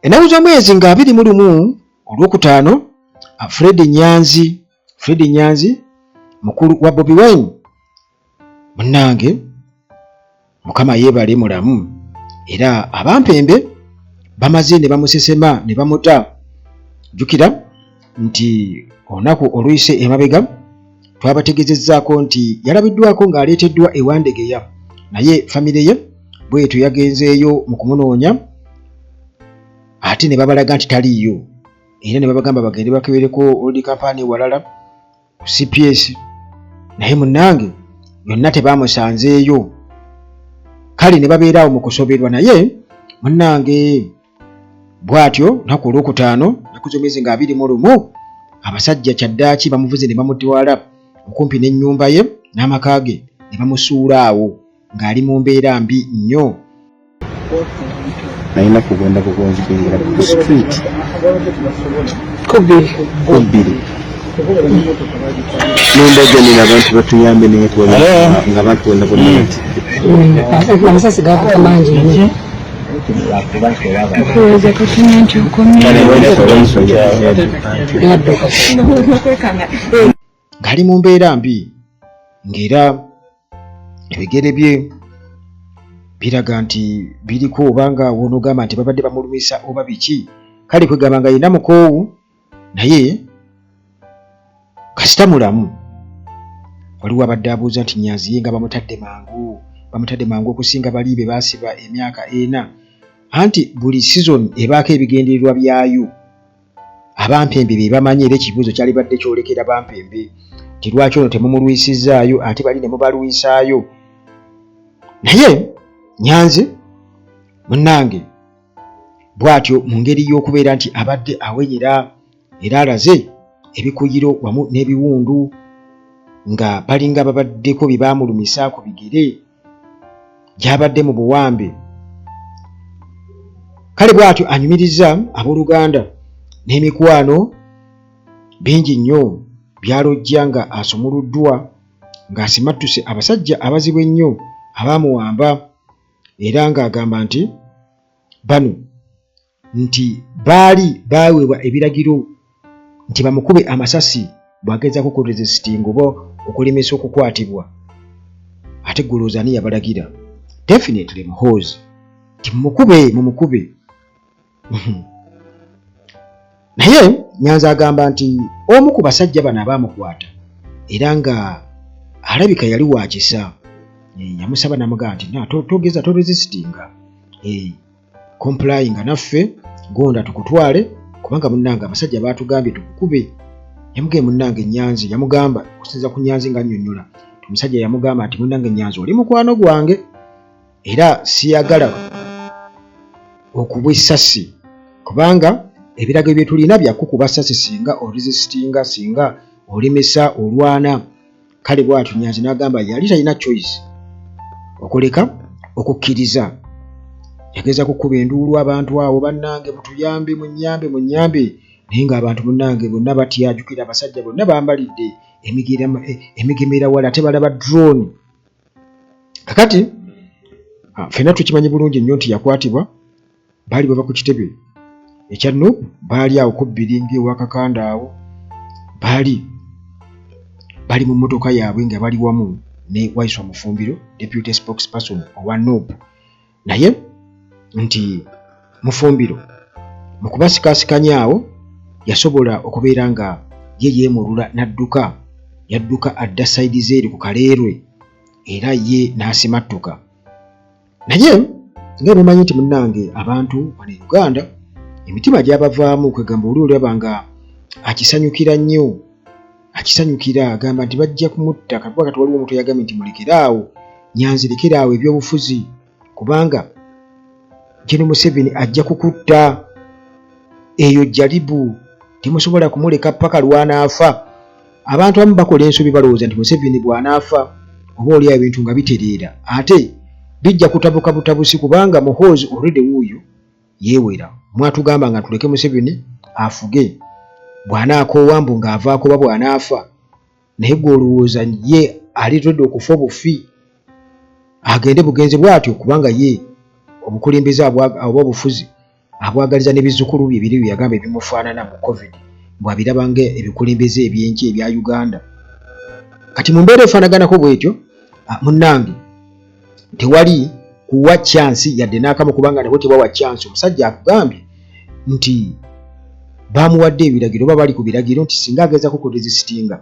Ennaku z'omwezi nga 21 Olwokutaano, Fred Nyanzi mukulu wa Bobi Wine munnange Mukama yeebale mulamu era abampembe bamaze ne bamusesema ne bamuta. Jukira nti olunaku oluyise emabega twabategezezzaako nti yalabiddwako ng'aleeteddwa ewandegeya, naye famire ye bwetyo yagenzeeyo mu kumunoonya ate ne babalaga nti taliiyo era ne babagamba bagende bakebereko old company walala ku CPS, naye munnange yonna tebaamusanzeeyo. Kale ne babeeraawo mu kusoberwa, naye munnange bw'atyo naku Olwokutaano ennaku z'omwezi nga 21 abasajja kyaddaaki bamuvuze ne bamutwala okumpi n'ennyumba ye n'amaka ge ne bamusuula awo ng'ali mu mbeera mbi nnyo. Naina kugenda kugonzikira ku street Kubiri n'embaga nina abantu batuyambe n'etwala nga abantu bonna bonna amasasi gakuka mangi nnyo. Okuweza kutumya nti ng'ali mu mbeera mbi ng'era ebigere bye biraga nti biriko obanga wonogamba nti babadde bamulumisa oba biki. Kale kwegamba nga yina mukoowu naye kasita mulamu. Waliwo abadde abuuza nti Nyanzi ye nga bamutadde mangu okusinga bali be baasiba emyaka 4. Anti buli season ebaako ebigendererwa byayo. Abampembe be bamanyi era ekibuuzo kyali badde kyolekera bampembe nti lwaki ono temumulwisizaayo ate bali ne mubalwisaayo. Naye Nyanzi munnange bw'atyo mu ngeri y'okubeera nti abadde awenyera era alaze ebikuyiro wamu n'ebiwundu nga balinga babaddeko bye baamulumisa ku bigere gy'abadde mu buwambe. Kale bw'atyo anyumiriza abooluganda n'emikwano bingi nnyo byalojja nga asumuluddwa ng'asimattuse abasajja abazibu ennyo abaamuwamba era ng'agamba nti bano nti baweebwa ebiragiro nti bamukube amasasi bw'agezaako okuresistinga oba okulemesa okukwatibwa. Ate golooza ani yabalagira? Definitely Muhoozi nti mumukube. Naye Nyanzi agamba nti omu ku basajja bano abaamukwata era nga alabika yali wa kisa, yamusaba namugamba nti togeza toresistinga, complying naffe gonda tukutwale kubanga munnange abasajja baatugambye tukukube. Yamugambye munnange Nyanzi, yamugamba okusinza ku Nyanzi nga nnyonnyola, omusajja yamugamba nti munnange Nyanzi oli mukwano gwange era siyagala okubwa essasi kubanga ebirago bye tulina bya kukuba ssasi singa oresistinga, singa olemesa olwana. Kale bw'atyo Nyanzi n'agamba yali talina choice okuleka okukkiriza. Yageza kukuba enduulu abantu awo bannange mutuyambe munyambe naye ng'abantu munnange bonna batyajukira abasajja bonna bambalidde emigemera wala ate balaba drone. Kakati ffenna tukimanyi bulungi nnyo nti yakwatibwa baali bava ku kitebe ekya Nuupu, baali awo ku Bbiringi ewa Kakanda awo, bali mu mmotoka yaabwe nga bali wamu ne Waiswa Mufumbiro, deputy spokesperson owa Nuupu. Naye nti Mufumbiro mu kubasikaasikanya awo yasobola okubeera nga ye yeemulula yadduka adda sayidi zeeri ku Kaleerwe era ye n'asimattuka. Naye nga mumanyi nti munnange abantu wano e Uganda emitima gy'abavaamu kwegamba oli olaba nga akisanyukira nnyo, agamba nti bajja kumutta kakuba kati waliwo omuntu yagambye nti mulekeraawo Nyanzi, lekeraawo ebyobufuzi kubanga General Museveni ajja kukutta. Eyo jalibu temusobola kumuleka paka lwanaafa. Abantu abamu bakola ensobi balowooza nti Museveni bw'anaafa oba oli ebintu nga bitereera ate bijja kutabuka butabusi kubanga Muhoozi already wuuyo yeewera. Mwatugamba nga tuleke Museveni afuge bw'anaakoowa mbu ng'avaako oba bw'anaafa, naye gw'olowooza ye alitodde okufa obufi agende bugenzi bw'atyo kubanga ye obukulembeze oba obufuzi abwagaliza n'ebizzukulu bye biri byagamba ebimufaanana mu covid bw'abirabanga ebikulembeze ebyenki ebya Uganda. Kati mu mbeera efaanaganako bw'etyo munnange tewali kuwa chance yadde n'akamu kubanga nabo tebawa chance. Omusajja akugambye nti bamuwadde ebiragiro oba bali ku biragiro nti singa agezaako kuresistinga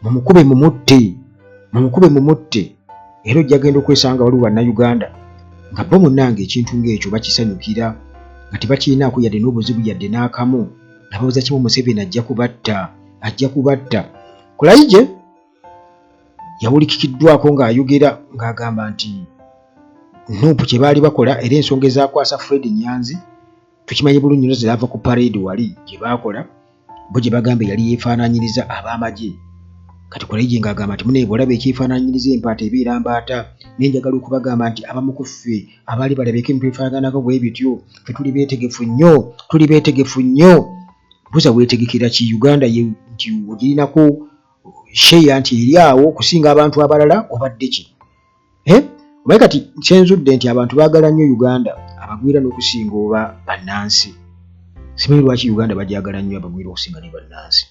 mumukube mumutte era ojja genda okwesanga waliwo bannayuganda nga bo munnange ekintu ng'ekyo bakisanyukira nga tebakirinaako yadde n'obuzibu yadde n'akamu. Nababuuza kimu Museveni ajja kubatta. Kulaije yawulikikiddwako ng'ayogera ng'agamba nti Nuupu kye baali bakola era ensonga ezakwasa Fred Nyanzi tukimanyi bulungi nnyo ziraava ku parade wali gye baakola bo gye bagamba yali yeefaanaanyiriza ab'amagye. Kati Kulaije ng'agamba nti muneebo olaba ekyefaanaanyiriza empaata ebeera mbaata nenjagala okubagamba nti abamu ku ffe abaali balabeko emitwe efaanaganako bwe bityo ffe tuli beetegefu nnyo. Buza weetegekera ki Uganda nti ogirinako sheya nti eri awo okusinga abantu abalala obadde ki? Omanyi kati kyenzudde nti abantu baagala nnyo Uganda abagwira n'okusinga oba bannansi. Simanyi lwaki Uganda bagyagala nnyo abagwira okusinga ne bannansi.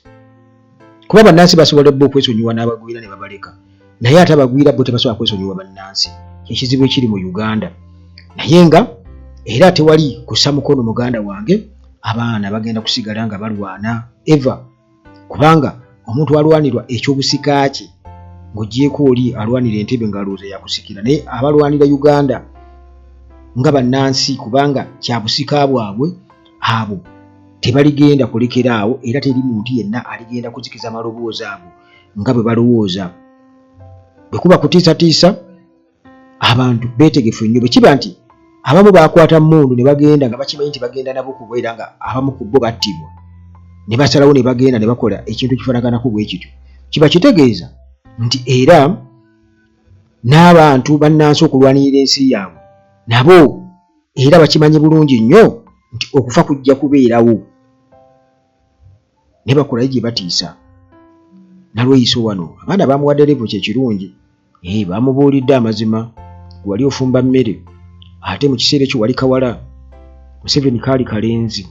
Kuba bannansi basobola bbo okwesonyiwa n'abagwira ne babaleka. Naye ate abagwira bo tebasobola kwesonyiwa bannansi. Ekizibu ekiri mu Uganda. Naye nga era tewali kussa mukono muganda wange abaana bagenda kusigala nga balwana eva. Kubanga omuntu alwanirwa ekyobusika kye ng'ogyeko oli alwanira entebe ng'alowooza yakusikira. Naye abalwanira Uganda nga bannansi kubanga kya busika bwabwe abo tebaligenda kulekera awo era teri muntu yenna aligenda kuzikiza amaloboozi ago nga bwe balowooza. Bwe kuba kutiisatiisa abantu beetegefu nnyo. Bwe kiba nti abamu baakwata mmundu ne bagenda nga bakimanyi nti bagenda nabo kubeera nga abamu ku bo battibwa ne basalawo ne bagenda ne bakola ekintu kifaanaganako bwe kityo, kiba kitegeeza nti era n'abantu bannansi okulwanirira ensi yaabwe nabo era bakimanyi bulungi nnyo nti okufa kujja kubeerawo. Ne bakola gye batiisa. Nalweyiso wano abaana bamuwadde levo kyekirungi. Bamubuulidde amazima wali ofumba mmere ate mu kiseera ekyo wali kawala. Museveni kaali kalenzi.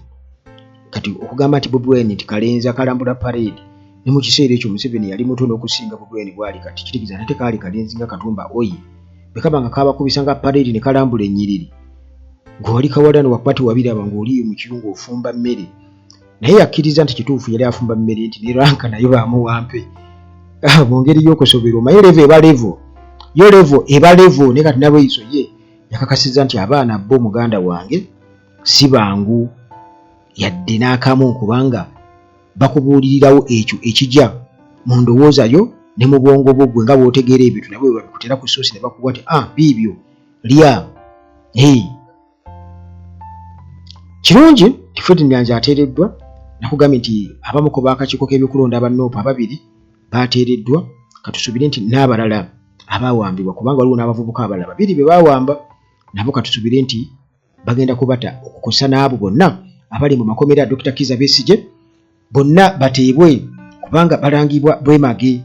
Kati okugamba nti Bobi Wine nti kalenzi akalambula parade ne mu kiseera ekyo Museveni yali mutono okusinga Bobi Wine bwali kati kitegeeza nate kaali kalenzi nga Katumba oye bwe kaba nga kabakubisa nga parade ne kalambula ennyiriri gwe wali kawala ne wakwati wabiraba ng'oliyo mu kiyungu ofumba mmere. Naye yakkiriza nti kituufu yali afumba mmere nti ne ranka nayo baamuwampe mu ngeri y'okusobera. Omanyi levo eba levo yo levo eba levo ne kati Nalweyiso ye yakakasiza nti abaana bo muganda wange si bangu yadde n'akamu kubanga bakubuulirirawo ekyo ekijja mu ndowooza yo ne mu bwongo bwo gwe nga bw'otegeera ebintu nabwe babikutera ku ssoosi ne bakuwa nti biibyo lya. Kirungi nti Fred Nyanzi ateereddwa. Nakugambye nti abamu ku baakakiiko k'ebyokulonda aba Nuupu ababiri baateereddwa. Katusuubire nti n'abalala abaawambibwa kubanga waliwo n'abavubuka abalala babiri be baawamba nabo katusuubire nti bagenda kubata okukosa n'abo bonna abali mu makomera Dr. Kizza Besigye bonna bateebwe kubanga balangibwa bwemage